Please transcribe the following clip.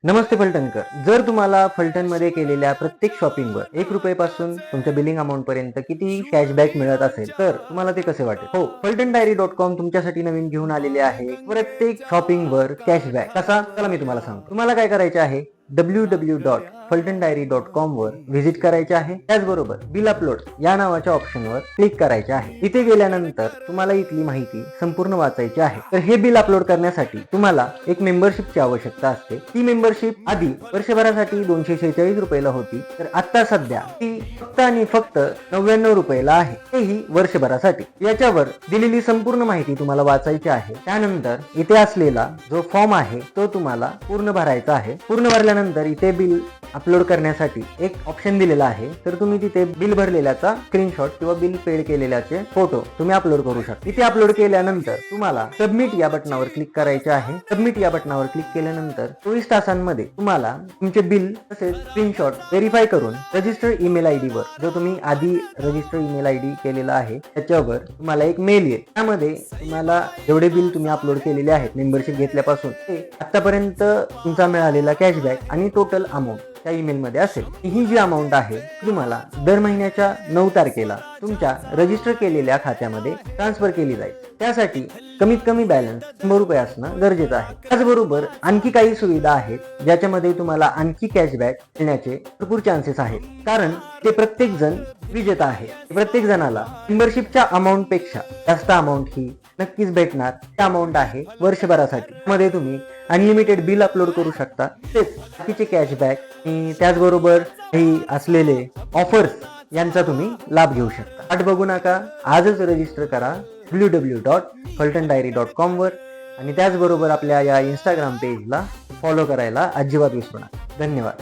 नमस्ते फलटणकर. जर तुम्हाला फलटणमध्ये केलेल्या प्रत्येक शॉपिंगवर 1 रुपयापासून तुमच्या बिलिंग अमाऊंट पर्यंत किती कॅशबॅक मिळत असेल तर तुम्हाला ते कसे वाटेल? हो, फलटणडायरी.com तुमच्यासाठी नवीन घेऊन आलेले आहे प्रत्येक शॉपिंगवर कॅशबॅक. कसा? चला मी तुम्हाला सांगतो. तुम्हाला काय करायचे आहे, www.faltondiary.com वर व्हिजिट करायचे आहे. त्याचबरोबर बिल अपलोड या नावाच्या ऑप्शनवर क्लिक करायचे आहे. इथे गेल्यानंतर तुम्हाला इथली माहिती संपूर्ण वाचायची आहे. तर हे बिल अपलोड करण्यासाठी तुम्हाला एक मेंबरशिपची आवश्यकता असते. ती मेंबरशिप आधी वर्षभरासाठी 246 रुपयाला होती, तर आता सध्या ती फक्त आणि फक्त 99 रुपयाला आहे. तेही वर्षभरासाठी. याच्यावर दिलेली संपूर्ण माहिती तुम्हाला वाचायची आहे. त्यानंतर इथे असलेला जो फॉर्म आहे तो तुम्हाला पूर्ण भरायचा आहे. पूर्ण भरल्यानंतर इथे बिल अपलोड करण्यासाठी एक ऑप्शन दिलेला आहे. तर तुम्ही तिथे बिल भरलेल्याचा स्क्रीनशॉट किंवा बिल पेड केलेल्याचे फोटो तुम्ही अपलोड करू शकता. इथे अपलोड केल्यानंतर तुम्हाला सबमिट या बटनावर क्लिक करायचे आहे. सबमिट या बटनावर क्लिक केल्यानंतर 24 तासांमध्ये तुम्हाला तुमचे बिल तसेच स्क्रीनशॉट व्हेरीफाय करून रजिस्टर ईमेल आयडी वर, जो तुम्ही आधी रजिस्टर ईमेल आयडी केलेला आहे त्याच्यावर तुम्हाला एक मेल येईल. त्यामध्ये तुम्हाला जेवढे बिल तुम्ही अपलोड केलेले आहेत मेंबरशिप घेतल्यापासून ते आतापर्यंत तुमचा मिळालेला कॅशबॅक आणि टोटल अमाऊंट त्या ईमेल मध्ये असेल. ही जी अमाऊंट आहे तुम्हाला दर महिन्याच्या 9 तारखेला तुमच्या रजिस्टर केलेल्या खात्यामध्ये ट्रान्सफर केली जाईल. त्यासाठी कमीत कमी बॅलन्स 100 रुपये असणं गरजेचं आहे. त्याचबरोबर आणखी काही सुविधा आहेत ज्याच्यामध्ये तुम्हाला आणखी कॅशबॅक मिळण्याचे भरपूर चान्सेस आहेत, कारण ते प्रत्येक जण विजेता आहे. प्रत्येक जणाला मेंबरशिपच्या अमाऊंट पेक्षा जास्त अमाऊंट ही नक्कीच भेटणार. त्या अमाऊंट आहे वर्षभरासाठी. मध्ये तुम्ही अनलिमिटेड बिल अपलोड करू शकता. तेच बाकीचे कॅशबॅक आणि त्याचबरोबर काही असलेले ऑफर्स यांचा तुम्ही लाभ घेऊ शकता. वाट बघू नका, आजच रजिस्टर करा www.faltondiary.com वर आणि त्याचबरोबर आपल्या या इंस्टाग्राम पेजला फॉलो करायला अजिबात विसरू नका. धन्यवाद.